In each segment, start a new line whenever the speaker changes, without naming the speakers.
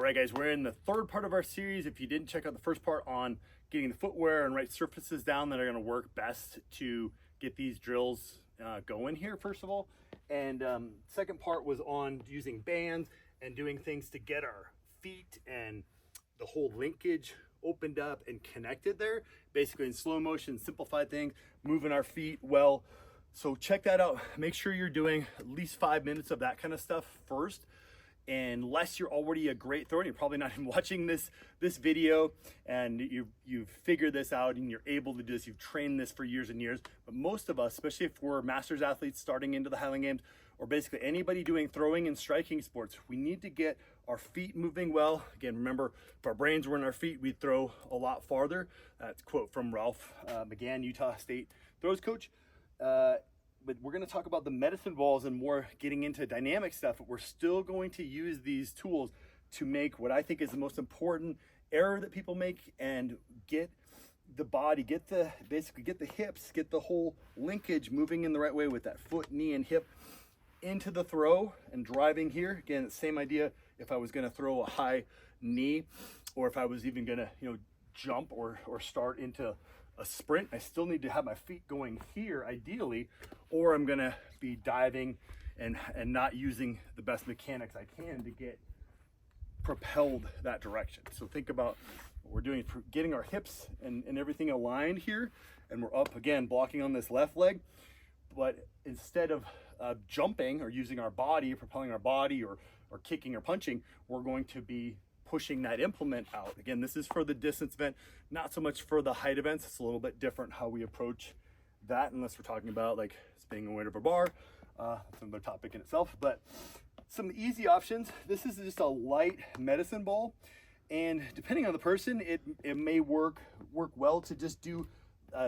right, guys, we're in the third part of our series. If you didn't check out the first part on getting the footwear and right surfaces down that are going to work best to get these drills going here, first of all. And second part was on using bands and doing things to get our feet and the whole linkage opened up and connected there. Basically in slow motion, simplified things, moving our feet well. So check that out. Make sure you're doing at least 5 minutes of that kind of stuff first. And unless you're already a great thrower, and you're probably not even watching this video, and you've figured this out and you're able to do this, you've trained this for years and years. But most of us, especially if we're masters athletes starting into the Highland Games, or basically anybody doing throwing and striking sports, we need to get our feet moving well. Again, remember, if our brains were in our feet, we'd throw a lot farther. That's a quote from Ralph McGann, Utah State throws coach. But we're going to talk about the medicine balls and more getting into dynamic stuff, but we're still going to use these tools to make what I think is the most important error that people make and get the body, basically get the hips, get the whole linkage moving in the right way with that foot, knee, and hip into the throw and driving here. Again, same idea if I was going to throw a high knee, or if I was even going to, jump or start into a sprint, I still need to have my feet going here ideally, or I'm gonna be diving and not using the best mechanics I can to get propelled that direction. So think about what we're doing for getting our hips and everything aligned here, and we're up again, blocking on this left leg. But instead of jumping or using our body, propelling our body, or kicking or punching, we're going to be pushing that implement out. Again, this is for the distance event, not so much for the height events. It's a little bit different how we approach that, unless we're talking about like spinning a weight over a bar. That's another topic in itself. But some easy options. This is just a light medicine ball, and depending on the person, it may work well to just do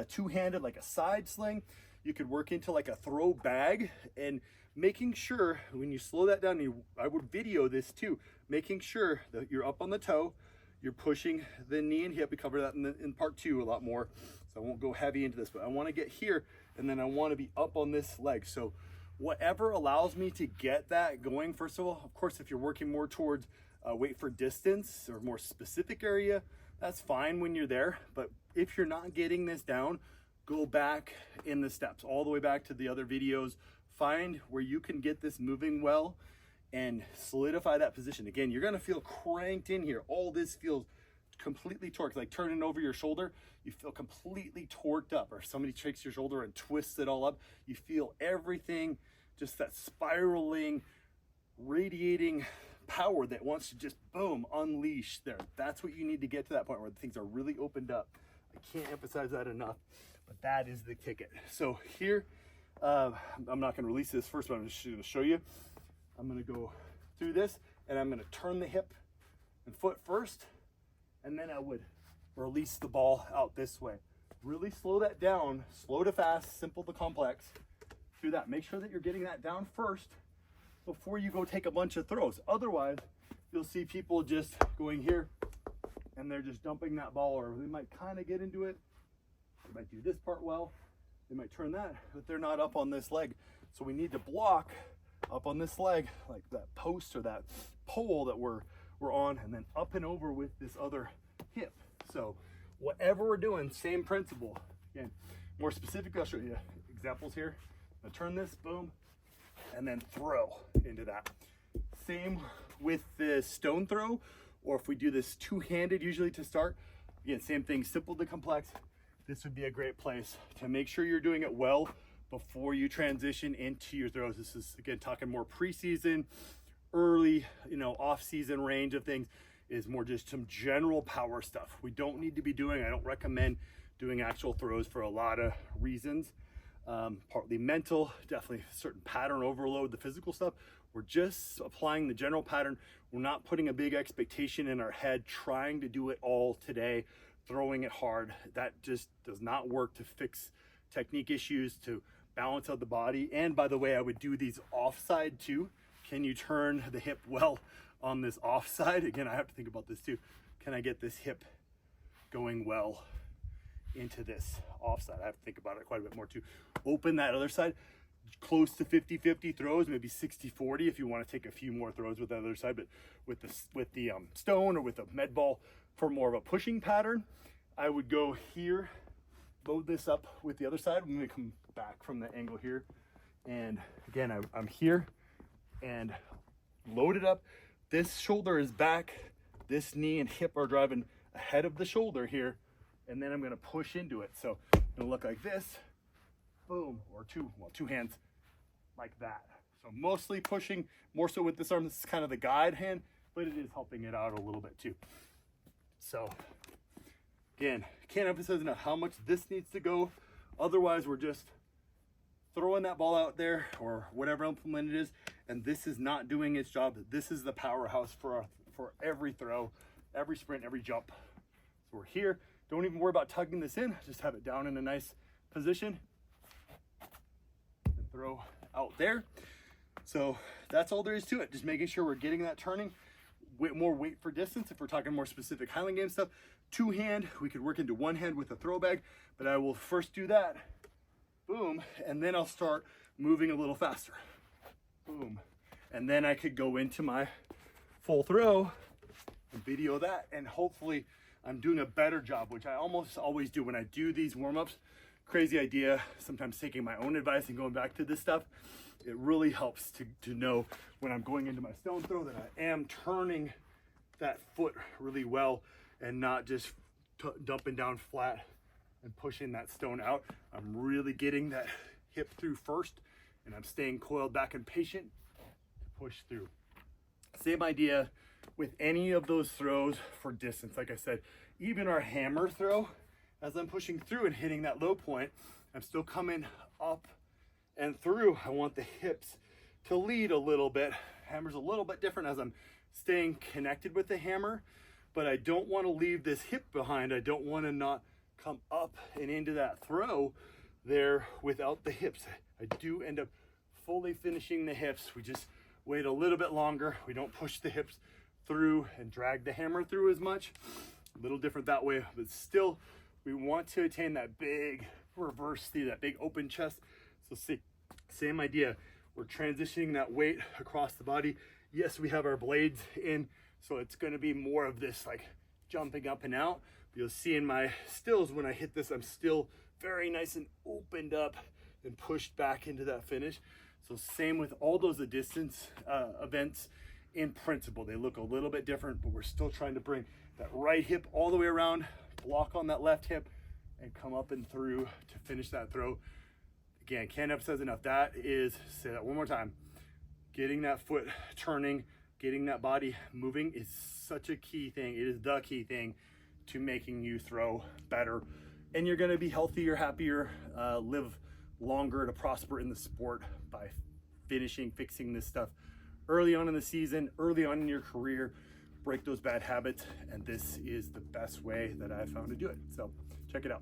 two-handed, like a side sling. You could work into like a throw bag, and making sure when you slow that down, I would video this too, making sure that you're up on the toe, you're pushing the knee and hip. We cover that in part 2 a lot more, so I won't go heavy into this, but I want to get here, and then I want to be up on this leg. So whatever allows me to get that going, first of all. Of course, if you're working more towards weight for distance or more specific area, that's fine when you're there. But if you're not getting this down, go back in the steps, all the way back to the other videos. Find where you can get this moving well and solidify that position. Again, you're gonna feel cranked in here. All this feels completely torqued, like turning over your shoulder. You feel completely torqued up, or somebody takes your shoulder and twists it all up. You feel everything, just that spiraling, radiating power that wants to just boom, unleash there. That's what you need to get to that point where things are really opened up. I can't emphasize that enough, but that is the ticket. So here, I'm not going to release this first, but I'm just going to show you. I'm going to go through this, and I'm going to turn the hip and foot first, and then I would release the ball out this way. Really slow that down, slow to fast, simple to complex. Do that. Make sure that you're getting that down first before you go take a bunch of throws. Otherwise, you'll see people just going here, and they're just dumping that ball, or they might kind of get into it. They might do this part well. They might turn that, but they're not up on this leg. So we need to block up on this leg, like that post or that pole that we're on, and then up and over with this other hip. So whatever we're doing, same principle. Again, more specific, I'll show you examples here. I'll turn this, boom, and then throw into that. Same with the stone throw, or if we do this two-handed usually to start. Again, same thing, simple to complex. This would be a great place to make sure you're doing it well before you transition into your throws. This is, again, talking more preseason, early, off-season range of things, is more just some general power stuff. We don't need to be doing, I don't recommend doing actual throws for a lot of reasons. Partly mental, definitely certain pattern overload, the physical stuff. We're just applying the general pattern. We're not putting a big expectation in our head, trying to do it all today, throwing it hard. That just does not work to fix technique issues, to balance out the body. And by the way, I would do these offside too. Can you turn the hip well on this offside? Again, I have to think about this too. Can I get this hip going well into this offside? I have to think about it quite a bit more too. Open that other side. close to 50-50 throws, maybe 60-40 if you want to take a few more throws with the other side. But with the stone or with a med ball for more of a pushing pattern, I would go here, load this up with the other side. I'm going to come back from the angle here. And again, I'm here and load it up. This shoulder is back. This knee and hip are driving ahead of the shoulder here. And then I'm going to push into it. So it's going to look like this. Boom, or two hands like that. So mostly pushing, more so with this arm. This is kind of the guide hand, but it is helping it out a little bit too. So again, can't emphasize enough how much this needs to go. Otherwise, we're just throwing that ball out there or whatever implement it is, and this is not doing its job. This is the powerhouse for every throw, every sprint, every jump. So we're here. Don't even worry about tugging this in. Just have it down in a nice position. Throw out there. So that's all there is to it. Just making sure we're getting that turning. More weight for distance. If we're talking more specific Highland game stuff, two hand, we could work into one hand with a throw bag, but I will first do that. Boom. And then I'll start moving a little faster. Boom. And then I could go into my full throw and video that. And hopefully I'm doing a better job, which I almost always do when I do these warm-ups. Crazy idea, sometimes taking my own advice and going back to this stuff. It really helps to know when I'm going into my stone throw that I am turning that foot really well and not just dumping down flat and pushing that stone out. I'm really getting that hip through first, and I'm staying coiled back and patient to push through. Same idea with any of those throws for distance. Like I said, even our hammer throw, as I'm pushing through and hitting that low point, I'm still coming up and through. I want the hips to lead a little bit. Hammer's a little bit different as I'm staying connected with the hammer, but I don't want to leave this hip behind. I don't want to not come up and into that throw there without the hips. I do end up fully finishing the hips. We just wait a little bit longer. We don't push the hips through and drag the hammer through as much. A little different that way, but still we want to attain that big reverse through that big open chest. So see, same idea. We're transitioning that weight across the body. Yes, we have our blades in, so it's going to be more of this like jumping up and out. But you'll see in my stills when I hit this, I'm still very nice and opened up and pushed back into that finish. So same with all those distance events in principle. They look a little bit different, but we're still trying to bring that right hip all the way around, block on that left hip, and come up and through to finish that throw. Again, can't emphasize enough. That is, say that one more time, getting that foot turning, getting that body moving is such a key thing. It is the key thing to making you throw better. And you're gonna be healthier, happier, live longer to prosper in the sport by fixing this stuff early on in the season, early on in your career. Break those bad habits, and this is the best way that I've found to do it. So check it out.